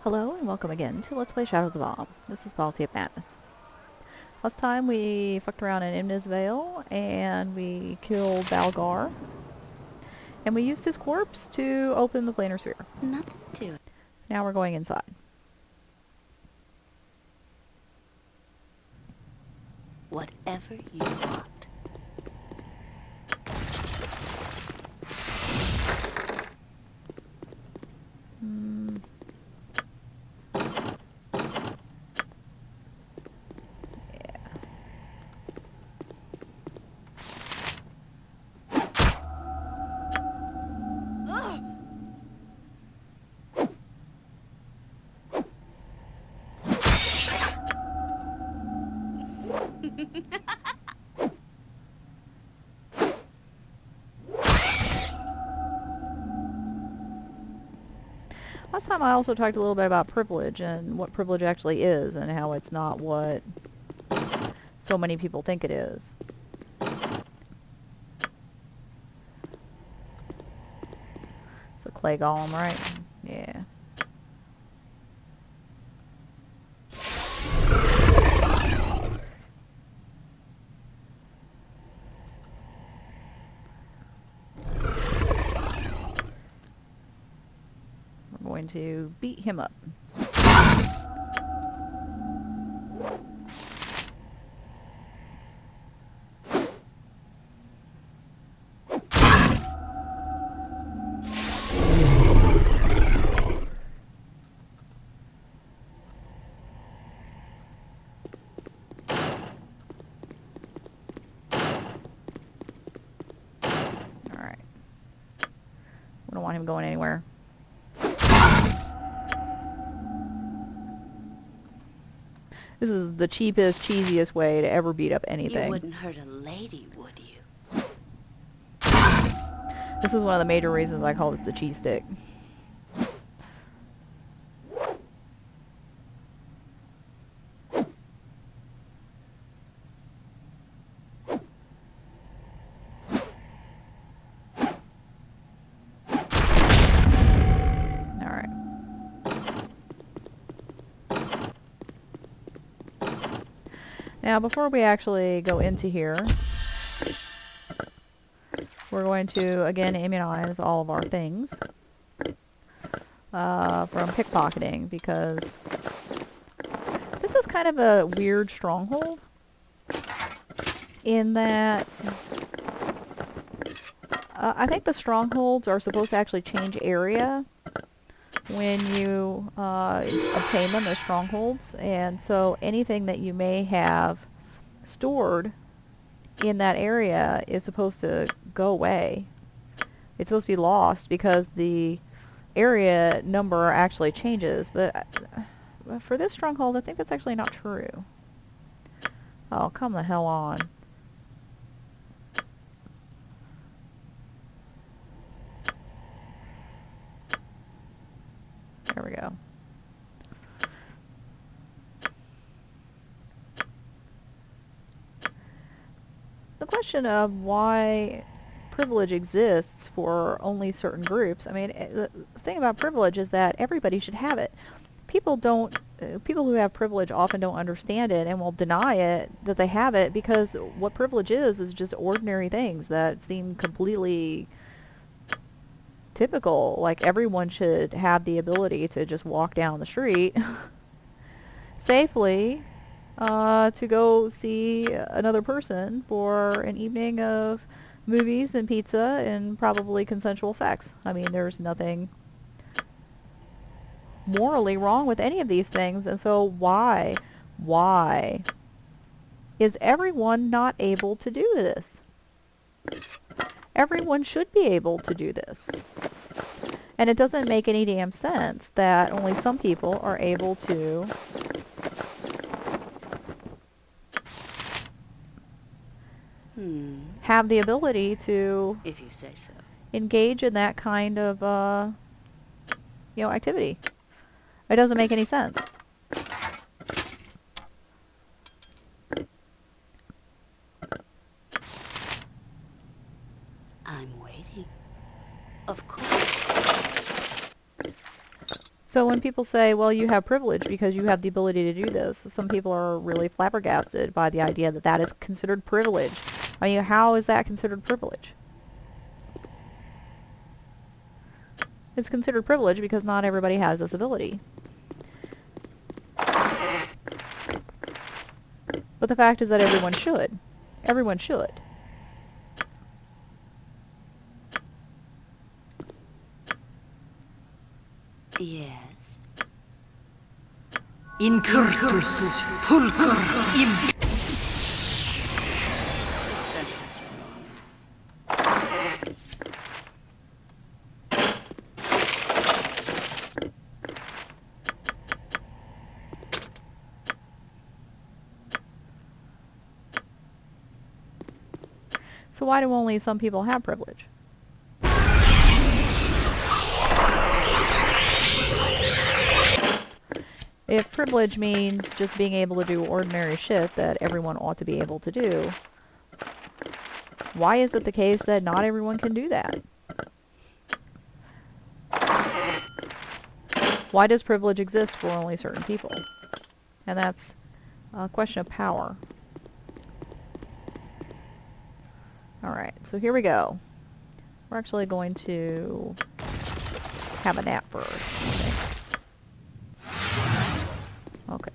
Hello and welcome again to Let's Play Shadows of Om. This is Policy of Madness. Last time we fucked around in Imna's Vale and we killed Balgar. And we used his corpse to open the planar sphere. Nothing to it. Now we're going inside. Whatever you want. Last time I also talked a little bit about privilege and what privilege actually is and how it's not what so many people think it is. It's a clay golem, right? Yeah. We're going to beat him up. Alright. We don't want him going anywhere. This is the cheapest, cheesiest way to ever beat up anything. You wouldn't hurt a lady, would you? This is one of the major reasons I call this the cheese stick. Alright. Now, before we actually go into here, we're going to, again, immunize all of our things from pickpocketing, because this is kind of a weird stronghold in that I think the strongholds are supposed to actually change area when you obtain them as strongholds, and so anything that you may have stored in that area is supposed to go away. It's supposed to be lost because the area number actually changes, but for this stronghold I think that's actually not true. Oh, come the hell on. There we go. The question of why privilege exists for only certain groups, I mean, the thing about privilege is that everybody should have it. People who have privilege often don't understand it and will deny it, that they have it, because what privilege is just ordinary things that seem completely typical. Like, everyone should have the ability to just walk down the street safely to go see another person for an evening of movies and pizza and probably consensual sex. I mean, there's nothing morally wrong with any of these things, and so why is everyone not able to do this? Everyone should be able to do this. And it doesn't make any damn sense that only some people are able to have the ability to, If you say so, engage in that kind of, activity. It doesn't make any sense. I'm waiting. Of course. So when people say, well, you have privilege because you have the ability to do this, some people are really flabbergasted by the idea that that is considered privilege. I mean, how is that considered privilege? It's considered privilege because not everybody has this ability. But the fact is that everyone should. Everyone should. Yes. Incurtus pulcrum im. So why do only some people have privilege? If privilege means just being able to do ordinary shit that everyone ought to be able to do, why is it the case that not everyone can do that? Why does privilege exist for only certain people? And that's a question of power. Alright, so here we go. We're actually going to have a nap first. Okay.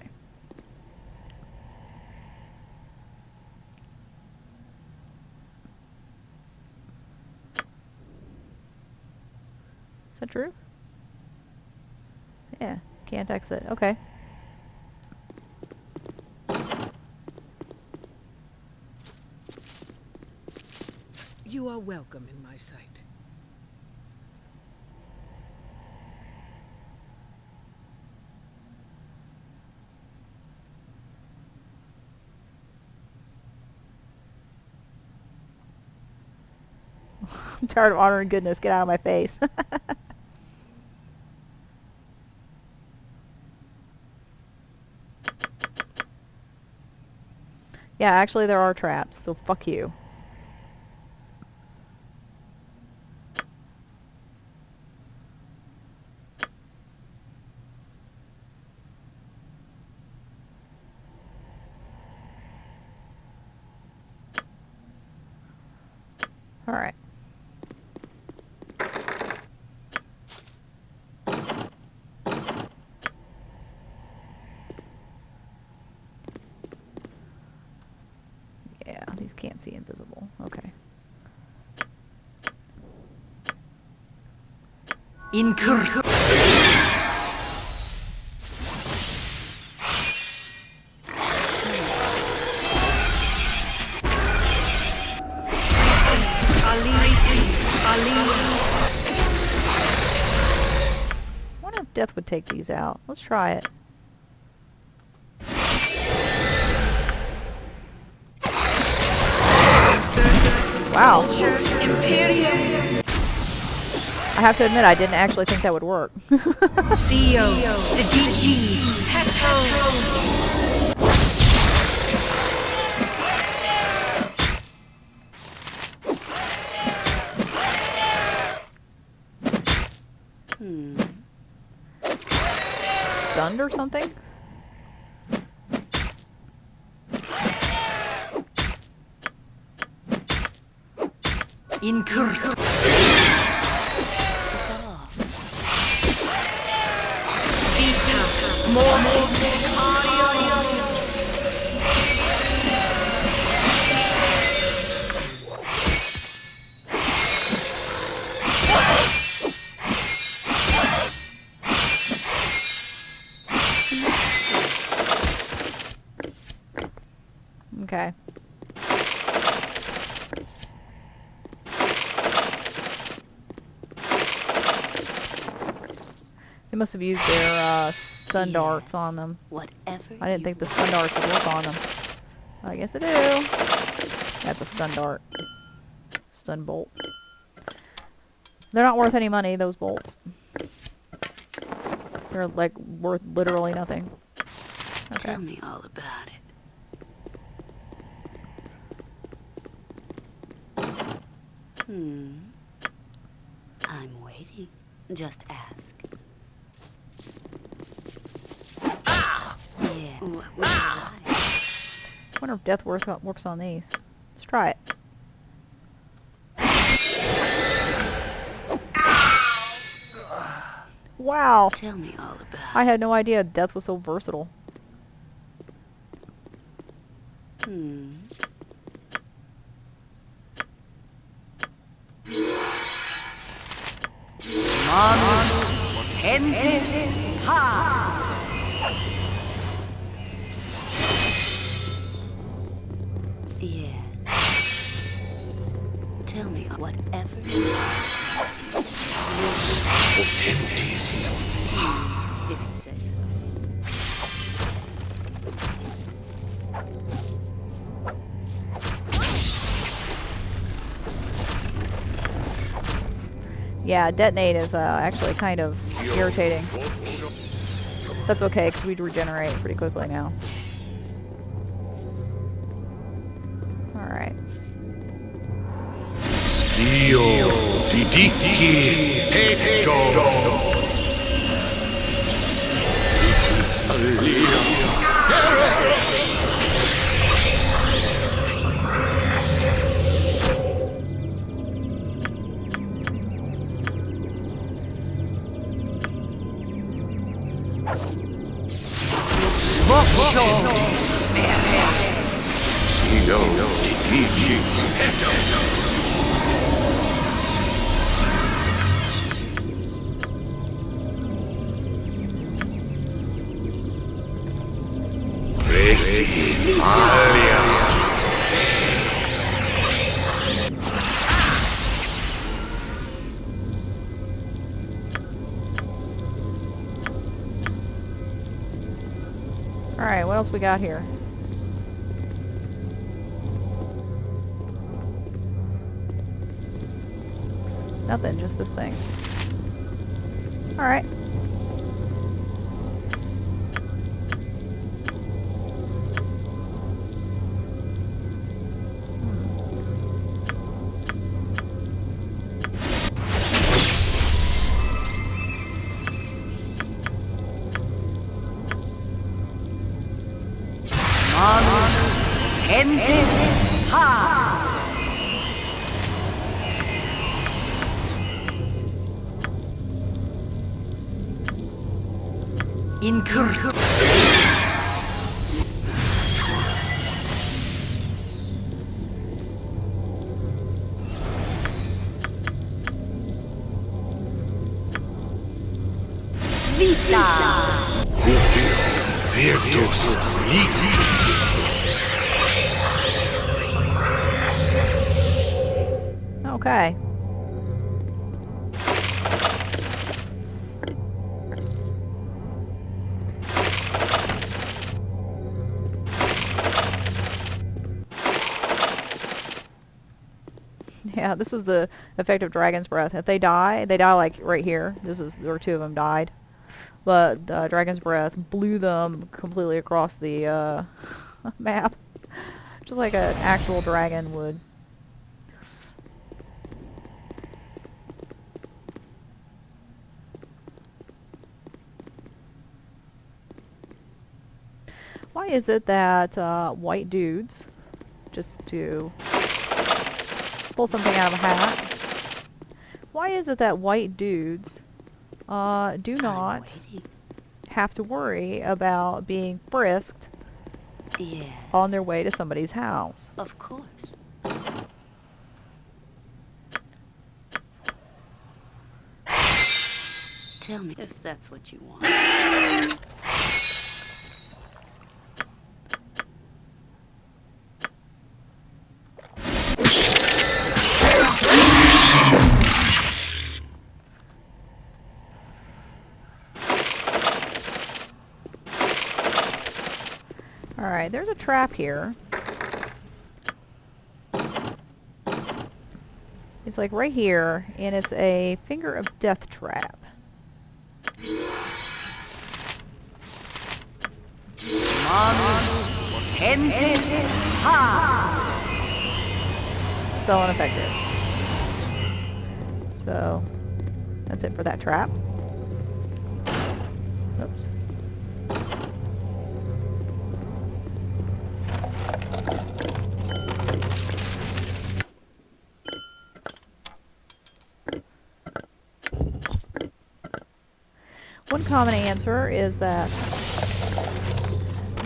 Is that true? Yeah, can't exit. Okay. You are welcome in my sight. I'm tired of honor and goodness. Get out of my face. Yeah, actually there are traps, so fuck you. Alright. Yeah, these can't see invisible. Okay. Incurtus. I wonder if death would take these out. Let's try it. Wow. I have to admit, I didn't actually think that would work. CEO. DG. Peto. Stunned or something? Incurtus. Vita. Mortis. Okay. They must have used their stun darts on them. Whatever I didn't think the stun darts would work on them. I guess they do. That's a stun dart. Stun bolt. They're not worth any money, those bolts. They're like worth literally nothing. Okay. Tell me all about it. I'm waiting. Just ask. wonder if death works on these. Let's try it. Wow! Tell me all about I had no idea death was so versatile. it. Manus potentes ha! Yeah. Tell me whatever. Potentes. If you say so. Yeah, detonate is actually kind of irritating. That's okay, because we'd regenerate pretty quickly now. Alright. Io ti dici petto. Io ti dici petto. Presi alia. Alright, what else we got here? Nothing, just this thing. Alright. Manus potentes ha! Incur. Vita. Virtus Okay. Yeah, this is the effect of Dragon's Breath. If they die like right here. There were two of them died. But Dragon's Breath blew them completely across the map. Just like an actual dragon would. Why is it that white dudes, just to pull something out of a hat, why is it that white dudes do not have to worry about being frisked Yes. on their way to somebody's house? Of course. Tell me if that's what you want. Alright, there's a trap here. It's like right here, and it's a finger of death trap. Manus potentes ha! Spell ineffective. So, that's it for that trap. Oops. One common answer is that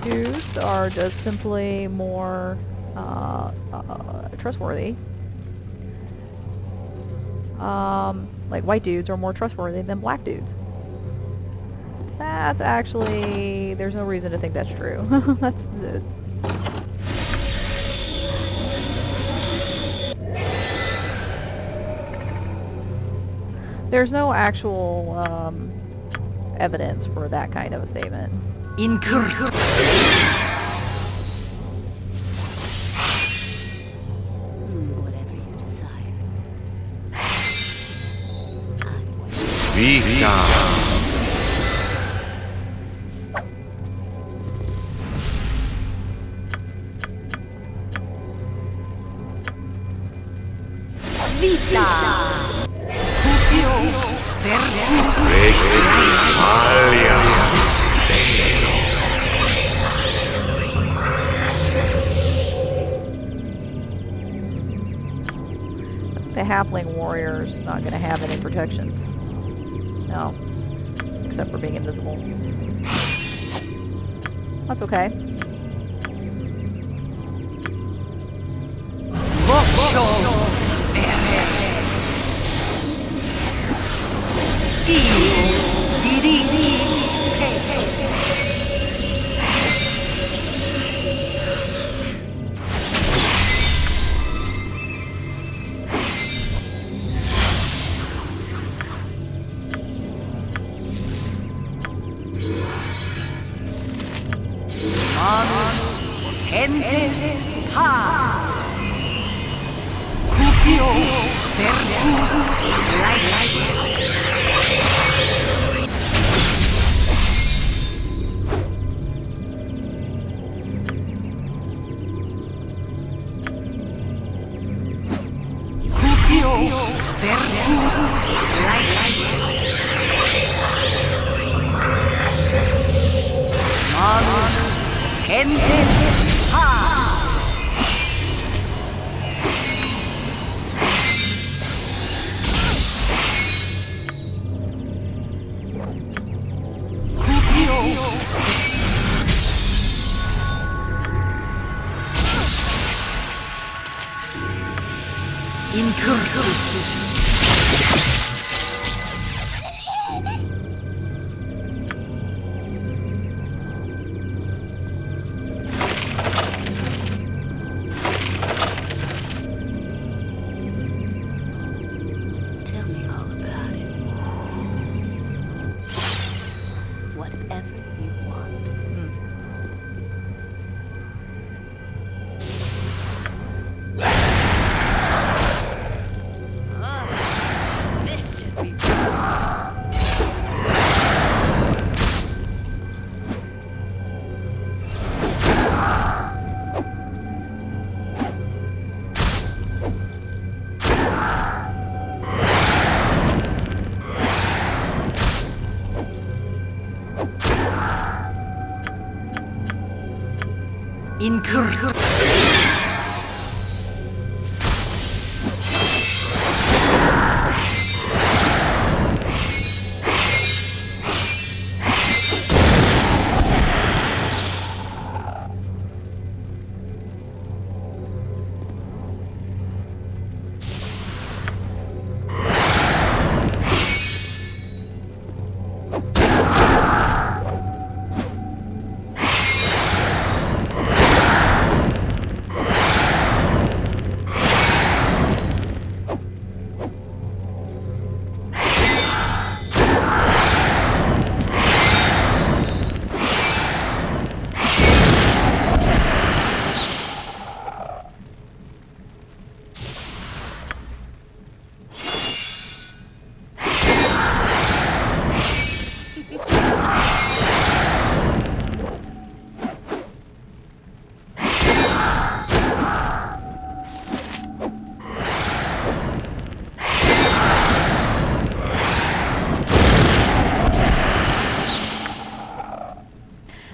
dudes are just simply more trustworthy. Like white dudes are more trustworthy than black dudes. That's actually, there's no reason to think that's true. That's the... There's no actual evidence for that kind of a statement. Incorrect. Whatever you desire. I'm waiting. Vita. Vita. Cupio. Vertus. Resi. Alia. The halfling warrior's not going to have any protections. No. Except for being invisible. That's okay. Vocio. Schio. Dirigi. Manus potentes ha. Cupio vertus light. Cupio vertus light. Manus potentes ha. Cupio incursus. Tell me all about it. Whatever you want. This should be Incursus.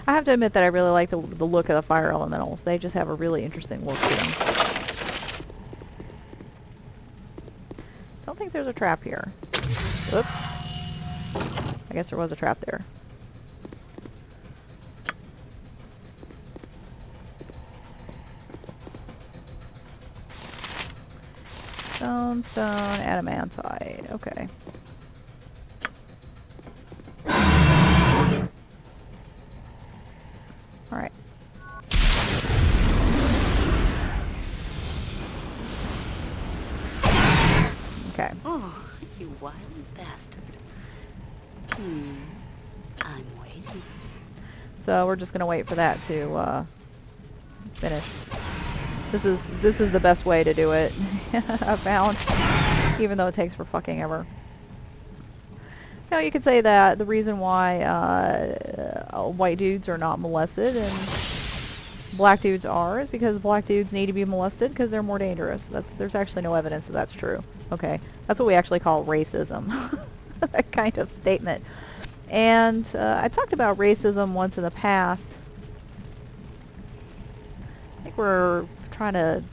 I have to admit that I really like the look of the fire elementals. They just have a really interesting look to them. Don't think there's a trap here. Oops. I guess there was a trap there. Stone, adamantite. Okay. Alright. Okay. Oh, you wild bastard. I'm waiting. So we're just gonna wait for that to finish. This is the best way to do it. I found, even though it takes for fucking ever. Now you could say that the reason why white dudes are not molested and black dudes are is because black dudes need to be molested because they're more dangerous. There's actually no evidence that that's true. Okay, that's what we actually call racism. That kind of statement. And I talked about racism once in the past. I think we're trying to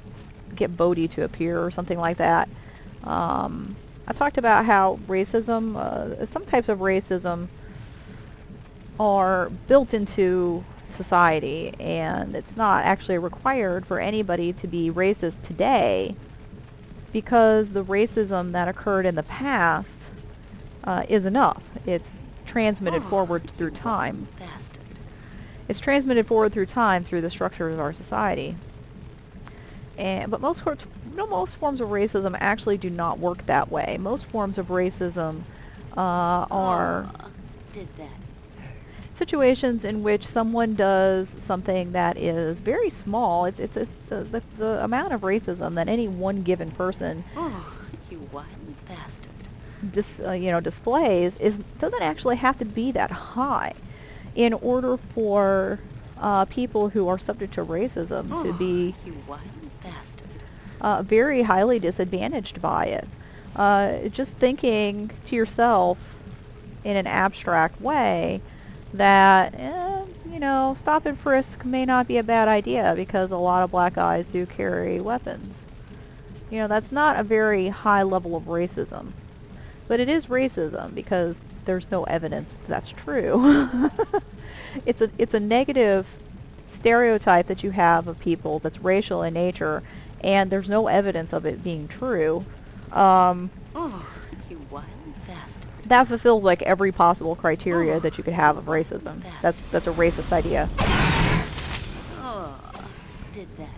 get Bodhi to appear or something like that. I talked about how racism, some types of racism are built into society, and it's not actually required for anybody to be racist today because the racism that occurred in the past is enough. It's transmitted forward through time. Bastard. It's transmitted forward through time through the structure of our society. But most forms of racism actually do not work that way. Most forms of racism are Did that. situations in which someone does something that is very small. It's the amount of racism that any one given person Oh, you wild bastard. displays doesn't actually have to be that high in order for people who are subject to racism to be You wild bastard. very highly disadvantaged by it. Just thinking to yourself in an abstract way that, stop and frisk may not be a bad idea because a lot of black guys do carry weapons. That's not a very high level of racism. But it is racism because there's no evidence that's true. It's a negative stereotype that you have of people that's racial in nature, and there's no evidence of it being true. Oh, you wild bastard. That fulfills like every possible criteria that you could have of racism. That's a racist idea. Oh, did that.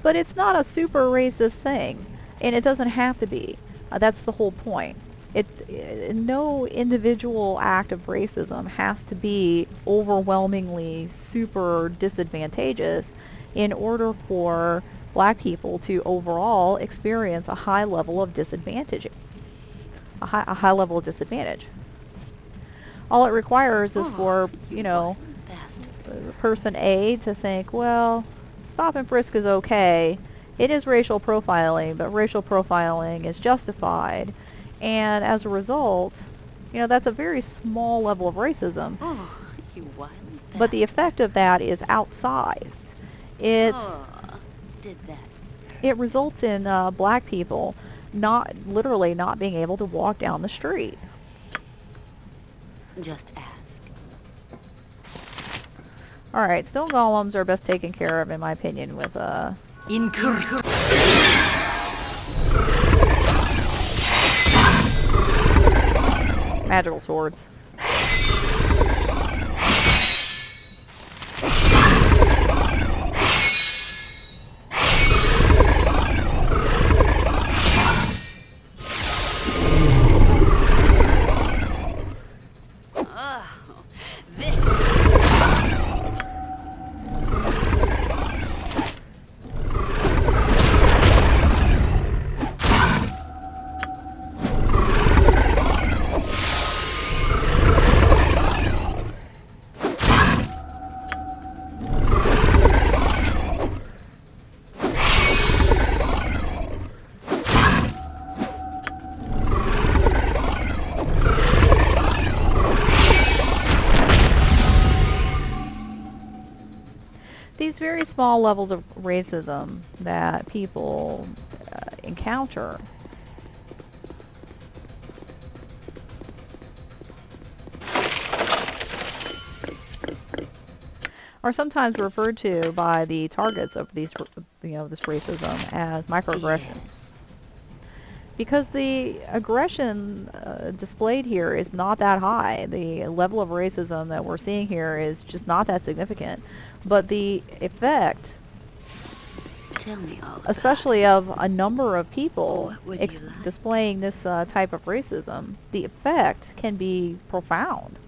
But it's not a super racist thing, and it doesn't have to be. That's the whole point. No individual act of racism has to be overwhelmingly super disadvantageous in order for black people to overall experience a high level of disadvantage. A high level of disadvantage. All it requires is for, Bastard. person A to think, well, stop and frisk is okay. It is racial profiling, but racial profiling is justified. And as a result, that's a very small level of racism. Oh, you wild bastard. But the effect of that is outsized. Did that. It results in black people literally not being able to walk down the street. Just ask. Alright, stone golems are best taken care of, in my opinion, with Incorrect. magical swords. This. These very small levels of racism that people encounter are sometimes referred to by the targets of these, this racism as microaggressions. Because the aggression displayed here is not that high. The level of racism that we're seeing here is just not that significant. But the effect, Tell me all about especially of a number of people What would you like? displaying this type of racism, the effect can be profound.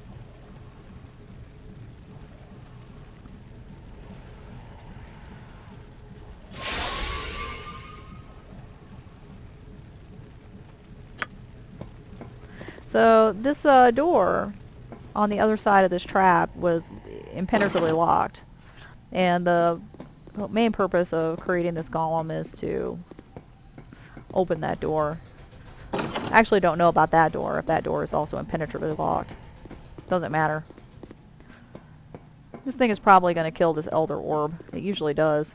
So this door on the other side of this trap was impenetrably locked, and the main purpose of creating this golem is to open that door. I actually don't know about that door, if that door is also impenetrably locked. Doesn't matter. This thing is probably going to kill this elder orb. It usually does.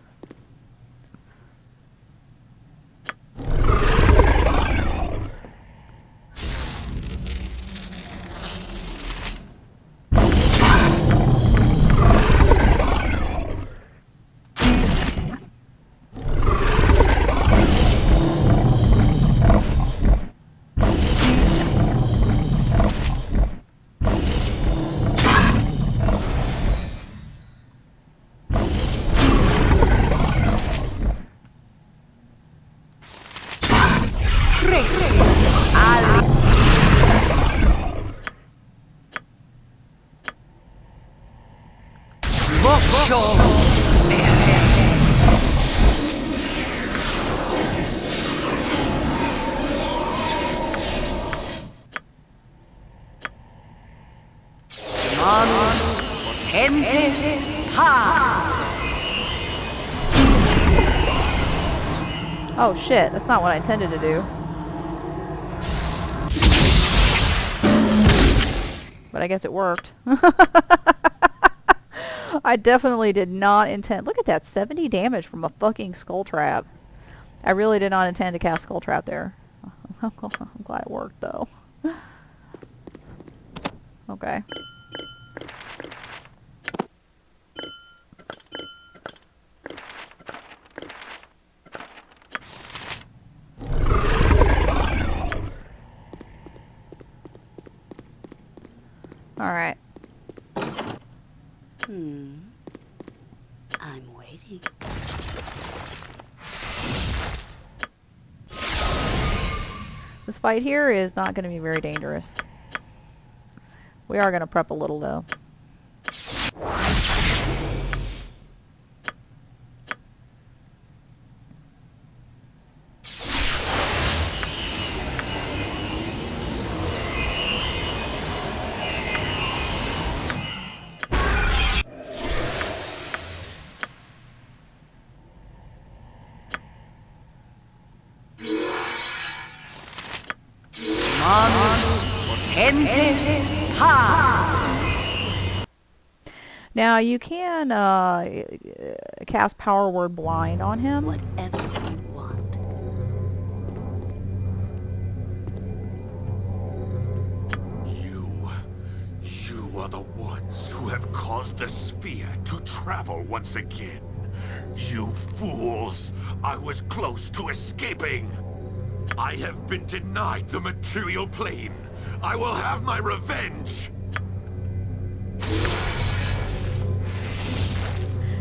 Oh shit, that's not what I intended to do. But I guess it worked. I definitely did not intend... Look at that, 70 damage from a fucking skull trap. I really did not intend to cast skull trap there. I'm glad it worked though. Okay. Alright. I'm waiting. This fight here is not going to be very dangerous. We are going to prep a little though. Now you can cast Power Word Blind on him. Whatever you want. You are the ones who have caused the sphere to travel once again. You fools! I was close to escaping! I have been denied the material plane. I will have my revenge!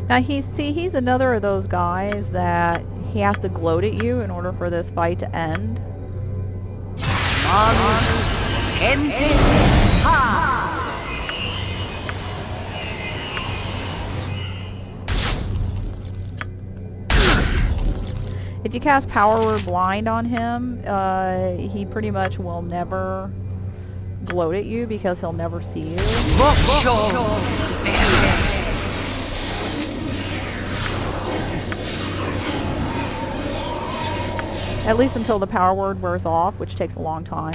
Now he's another of those guys that he has to gloat at you in order for this fight to end. If you cast Power Word Blind on him, he pretty much will never gloat at you because he'll never see you. At least until the power word wears off, which takes a long time.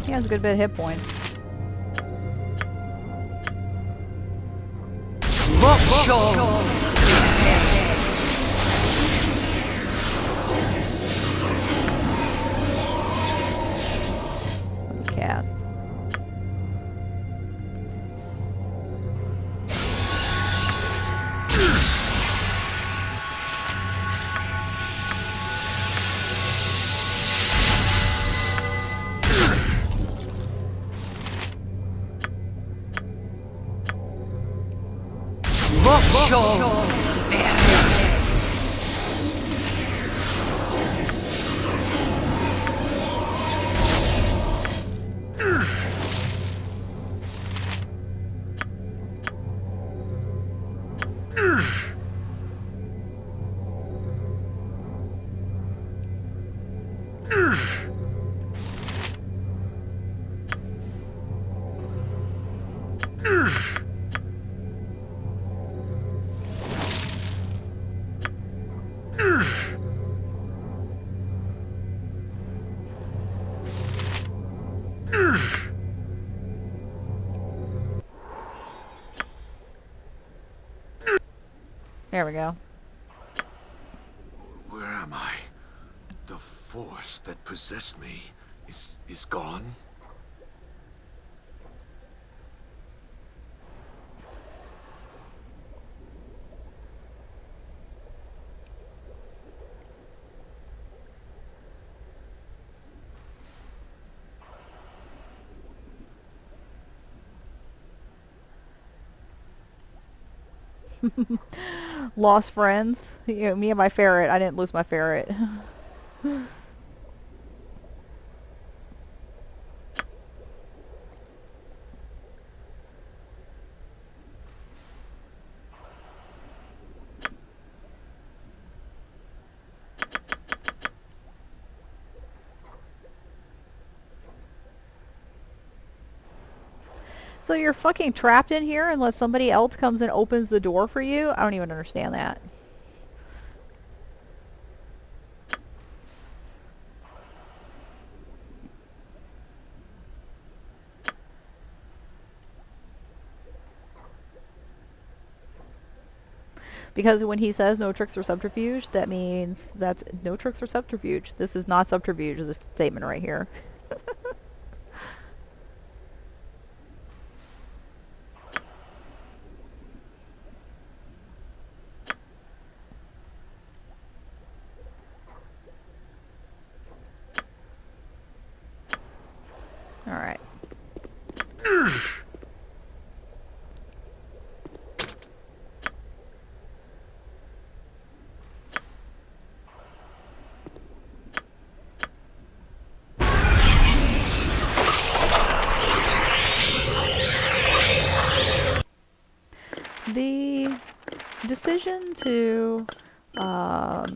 He has a good bit of hit points. Show bear. There we go. Where am I? The force that possessed me is gone? Lost friends. You know, me and my ferret. I didn't lose my ferret. So you're fucking trapped in here unless somebody else comes and opens the door for you? I don't even understand that. Because when he says no tricks or subterfuge, that means that's no tricks or subterfuge. This is not subterfuge, this statement right here. Alright. The decision to what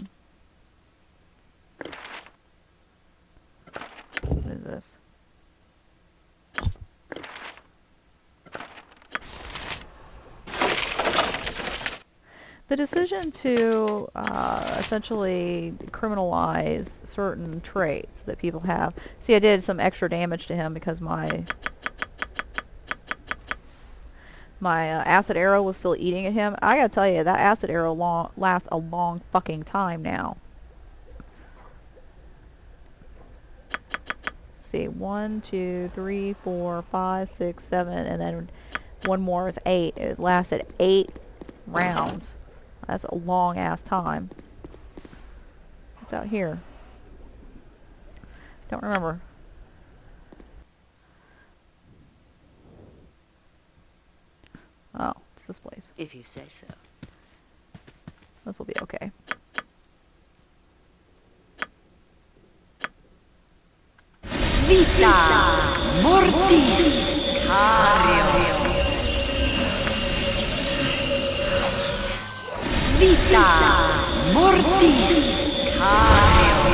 is this? The decision to essentially criminalize certain traits that people have. See, I did some extra damage to him because my acid arrow was still eating at him. I gotta tell you, that acid arrow lasts a long fucking time now. See, 1, 2, 3, 4, 5, 6, 7, and then one more is 8. It lasted 8 rounds. That's a long ass time. What's out here? Don't remember. Oh, it's this place. If you say so. This will be okay. Vita Mortis Cario. Vita Mortis Cario.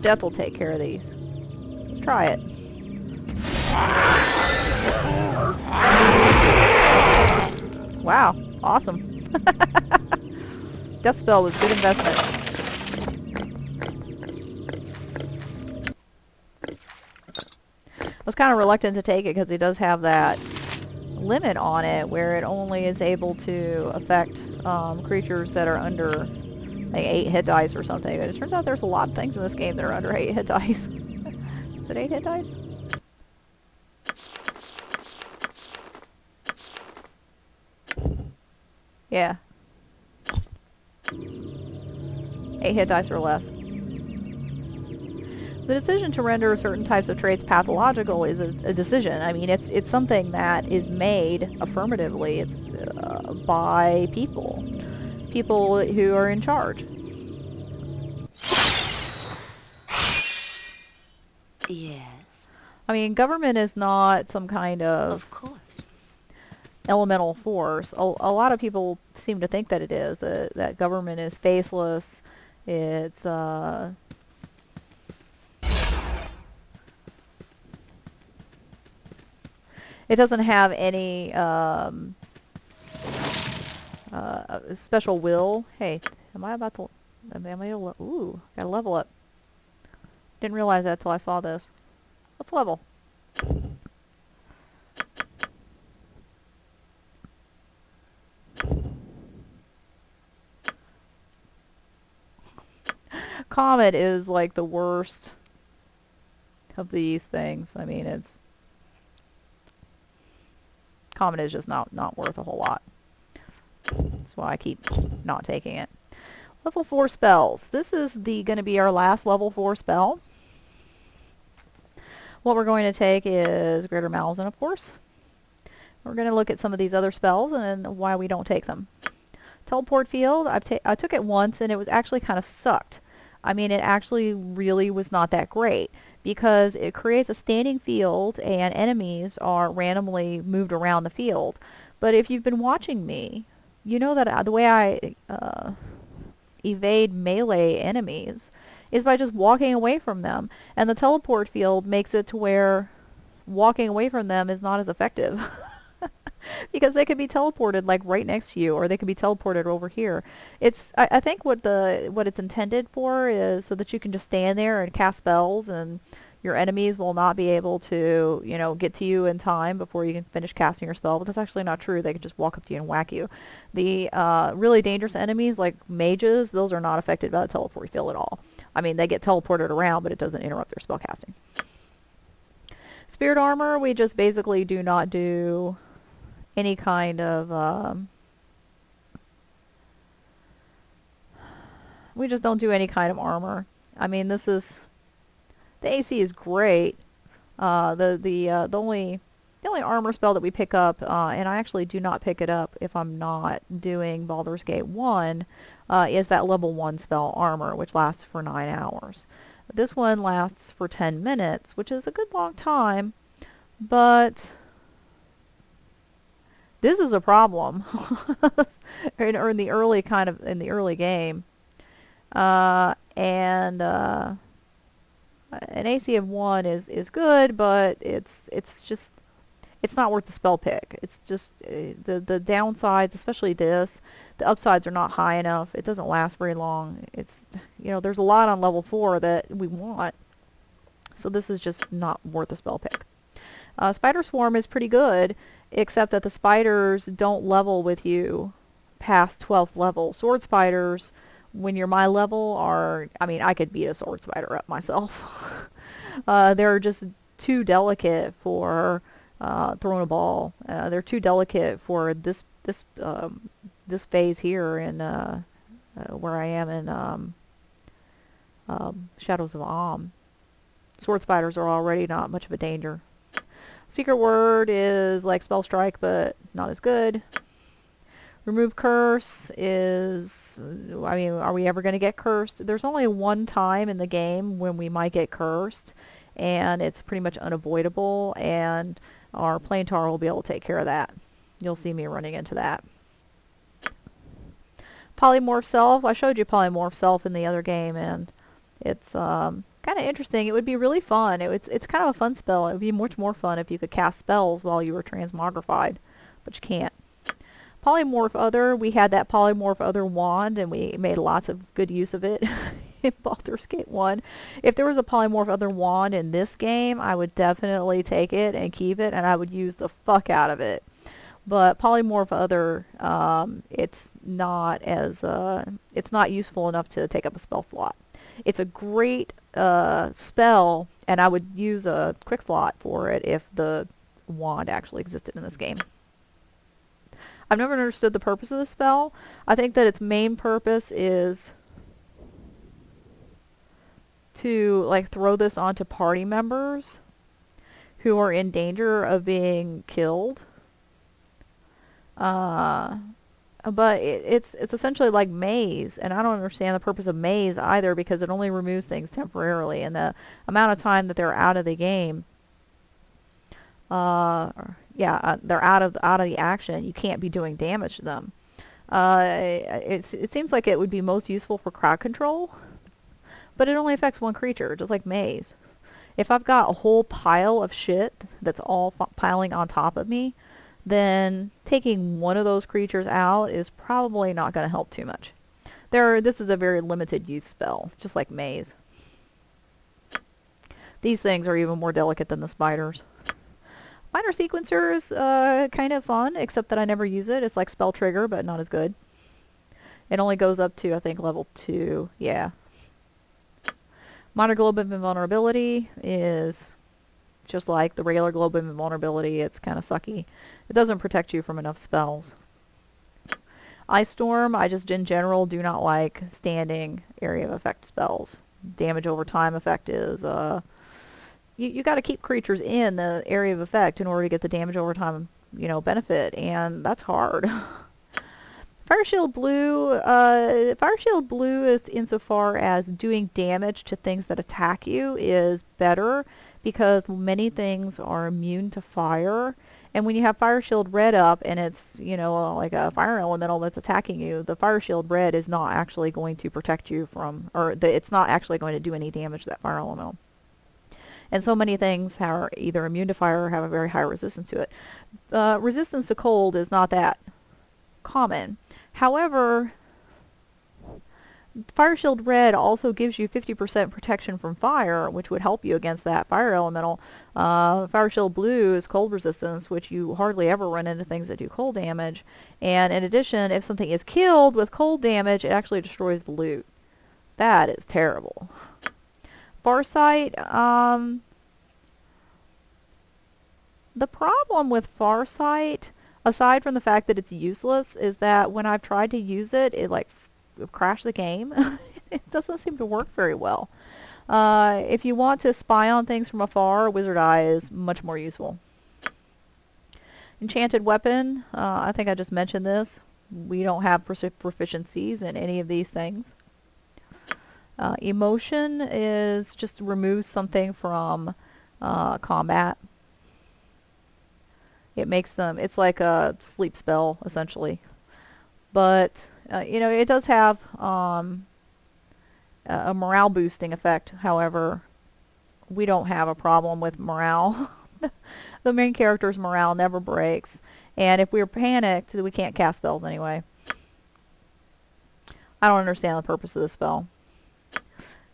Death will take care of these. Let's try it. Wow, awesome. Death spell was good investment. I was kind of reluctant to take it because he does have that limit on it where it only is able to affect creatures that are under like 8 hit dice or something. But it turns out there's a lot of things in this game that are under 8 hit dice. Is it 8 hit dice? Yeah. 8 hit dice or less. The decision to render certain types of traits pathological is a decision. I mean, it's something that is made affirmatively. It's by people who are in charge. Yes, I mean, government is not some kind of course. elemental force. A lot of people seem to think that it is. That government is faceless. It's it doesn't have any special will. Hey, am I about to? Am I? Ooh, got a level up. Didn't realize that till I saw this. What's level? Comet is like the worst of these things. I mean, Comet is just not worth a whole lot. That's why I keep not taking it. Level 4 spells. This is going to be our last level 4 spell. What we're going to take is Greater Malison, of course. We're going to look at some of these other spells and why we don't take them. Teleport Field, I took it once and it was actually kind of sucked. I mean, it actually really was not that great because it creates a standing field and enemies are randomly moved around the field. But if you've been watching me, you know that the way I evade melee enemies is by just walking away from them. And the teleport field makes it to where walking away from them is not as effective. Because they could be teleported like right next to you, or they could be teleported over here. I think what it's intended for is so that you can just stand there and cast spells, and your enemies will not be able to, get to you in time before you can finish casting your spell. But that's actually not true. They can just walk up to you and whack you. The really dangerous enemies like mages, those are not affected by the teleport field at all. I mean, they get teleported around, but it doesn't interrupt their spell casting. Spirit armor, we just basically do not do any kind of we just don't do any kind of armor. I mean, the AC is great. The only armor spell that we pick up, and I actually do not pick it up if I'm not doing Baldur's Gate 1, is that level 1 spell Armor, which lasts for 9 hours. This one lasts for 10 minutes, which is a good long time, but this is a problem or in the early game. And an AC of 1 is good, but it's not worth the spell pick. It's just the downsides, especially this, the upsides are not high enough. It doesn't last very long. It's there's a lot on level 4 that we want, so this is just not worth the spell pick. Spider Swarm is pretty good, except that the spiders don't level with you past 12th level. Sword spiders, when you're my level, I could beat a sword spider up myself. They're just too delicate for throwing a ball. They're too delicate for this phase here in where I am in Shadows of Am. Sword spiders are already not much of a danger. Secret Word is like Spell Strike, but not as good. Remove Curse is, are we ever going to get cursed? There's only one time in the game when we might get cursed, and it's pretty much unavoidable, and our Planar will be able to take care of that. You'll see me running into that. Polymorph Self, I showed you Polymorph Self in the other game, and it's kind of interesting. It would be really fun. It's kind of a fun spell. It would be much more fun if you could cast spells while you were transmogrified, but you can't. Polymorph Other, we had that Polymorph Other wand, and we made lots of good use of it in Baldur's Gate 1. If there was a Polymorph Other wand in this game, I would definitely take it and keep it, and I would use the fuck out of it. But Polymorph Other, it's not useful enough to take up a spell slot. It's a great spell, and I would use a quick slot for it if the wand actually existed in this game. I've never understood the purpose of the spell. I think that its main purpose is to like throw this onto party members who are in danger of being killed. But it's essentially like maze, and I don't understand the purpose of maze either, because it only removes things temporarily, and the amount of time that they're out of the game, they're out of the action. You can't be doing damage to them. It seems like it would be most useful for crowd control, but it only affects one creature, just like maze. If I've got a whole pile of shit that's all piling on top of me, then taking one of those creatures out is probably not going to help too much. This is a very limited use spell, just like maze. These things are even more delicate than the spiders. Minor Sequencer is kind of fun, except that I never use it. It's like Spell Trigger, but not as good. It only goes up to, I think, level 2. Yeah. Minor Globe of Invulnerability is just like the regular Globe of Invulnerability. It's kind of sucky. It doesn't protect you from enough spells. Ice Storm, I just in general do not like standing area of effect spells. Damage over time effect is, you got to keep creatures in the area of effect in order to get the damage over time, benefit, and that's hard. Fire Shield Blue is insofar as doing damage to things that attack you is better, because many things are immune to fire. And when you have Fire Shield Red up and it's, like a fire elemental that's attacking you, the Fire Shield Red is not actually going to protect you from, it's not actually going to do any damage to that fire elemental. And so many things are either immune to fire or have a very high resistance to it. Resistance to cold is not that common. However, Fire Shield Red also gives you 50% protection from fire, which would help you against that fire elemental. Fire Shield Blue is cold resistance, which you hardly ever run into things that do cold damage. And in addition, if something is killed with cold damage, it actually destroys the loot. That is terrible. Farsight, the problem with Farsight, aside from the fact that it's useless, is that when I've tried to use it, it crashed the game. It doesn't seem to work very well. If you want to spy on things from afar, Wizard Eye is much more useful. Enchanted Weapon, I think I just mentioned this. We don't have proficiencies in any of these things. Emotion is just removes something from combat. It makes them, it's like a sleep spell, essentially. But, it does have a morale boosting effect. However, we don't have a problem with morale. The main character's morale never breaks. And if we're panicked, we can't cast spells anyway. I don't understand the purpose of this spell.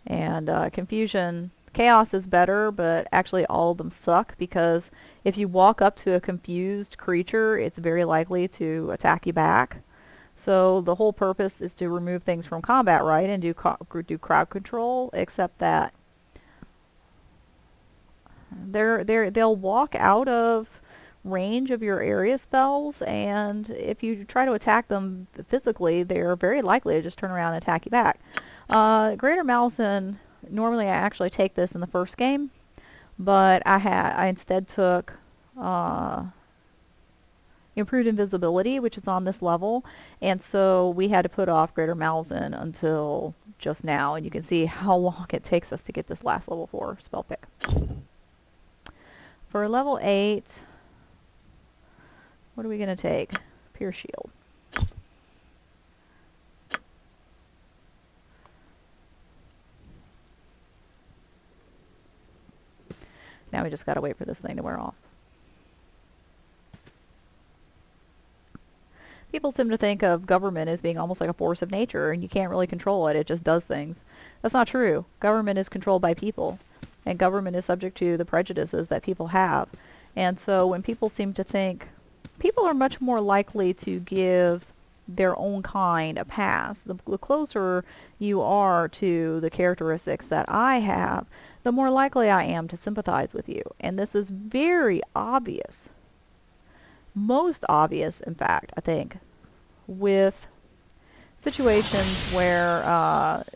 And Confusion, Chaos is better, but actually all of them suck, because if you walk up to a confused creature, it's very likely to attack you back. So the whole purpose is to remove things from combat, right, and do crowd control, except that they'll walk out of range of your area spells, and if you try to attack them physically, they're very likely to just turn around and attack you back. Greater Malison, normally I actually take this in the first game, but I instead took Improved Invisibility, which is on this level, and so we had to put off Greater Malison until just now, and you can see how long it takes us to get this last level 4 spell pick. For level 8, what are we going to take? Pierce Shield. Now we just got to wait for this thing to wear off. people seem to think of government as being almost like a force of nature, and you can't really control it. It just does things. That's not true. Government is controlled by people, and government is subject to the prejudices that people have. And so when people seem to think, people are much more likely to give their own kind a pass. The closer you are to the characteristics that I have, the more likely I am to sympathize with you. And this is very obvious. Most obvious, in fact, I think, with situations where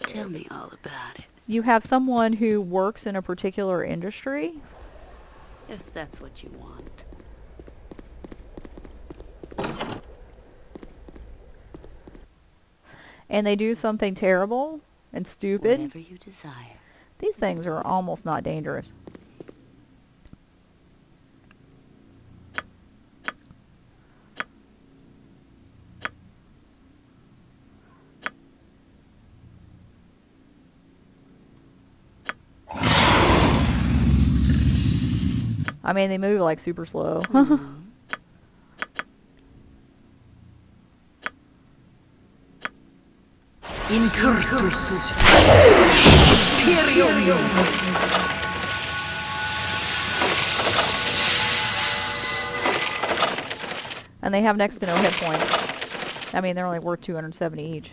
Tell me all about it, you have someone who works in a particular industry. if that's what you want. And they do something terrible and stupid. Whatever you desire. These things are almost not dangerous. I mean, they move like super slow. Incurtus. Imperium. And they have next to no hit points. I mean, they're only worth 270 each.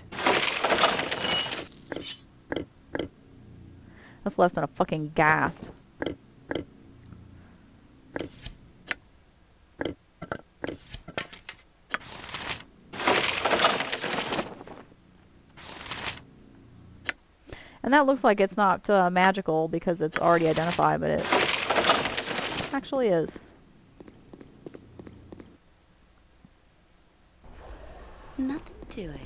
That's less than a fucking gas. And that looks like it's not magical because it's already identified, but it actually is. Nothing to it.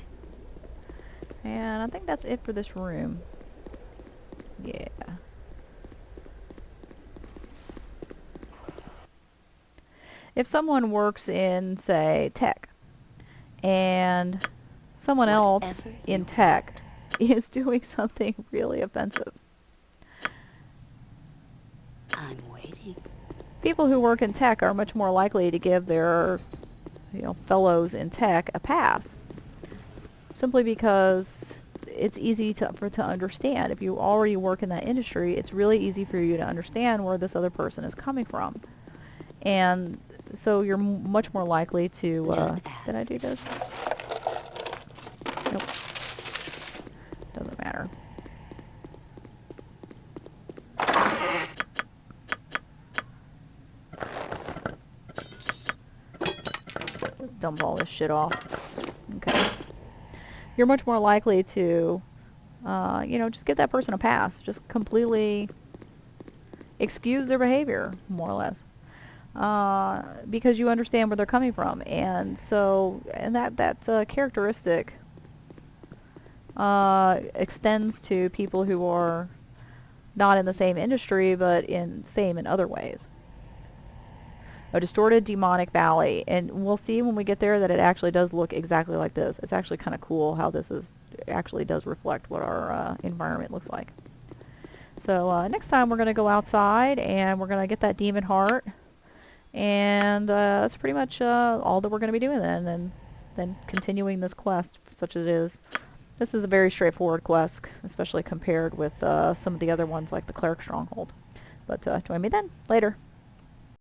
And I think that's it for this room. Yeah. If someone works in, say, tech, and someone else Whatever in you tech is doing something really offensive, I'm waiting. people who work in tech are much more likely to give their, fellows in tech a pass, simply because it's easy to understand. If you already work in that industry, it's really easy for you to understand where this other person is coming from, and so you're much more likely to. Just Did I ask. do this? Nope. Doesn't matter. Just dump all this shit off. Okay. You're much more likely to, just give that person a pass. Just completely excuse their behavior, more or less. Because you understand where they're coming from. And so, that characteristic extends to people who are not in the same industry, but in other ways. A distorted demonic valley, and we'll see when we get there that it actually does look exactly like this. It's actually kind of cool how this actually does reflect what our environment looks like. So next time we're going to go outside and we're going to get that demon heart, and that's pretty much all that we're going to be doing then, and then continuing this quest such as it is. This is a very straightforward quest, especially compared with some of the other ones like the Cleric Stronghold. But join me then. Later.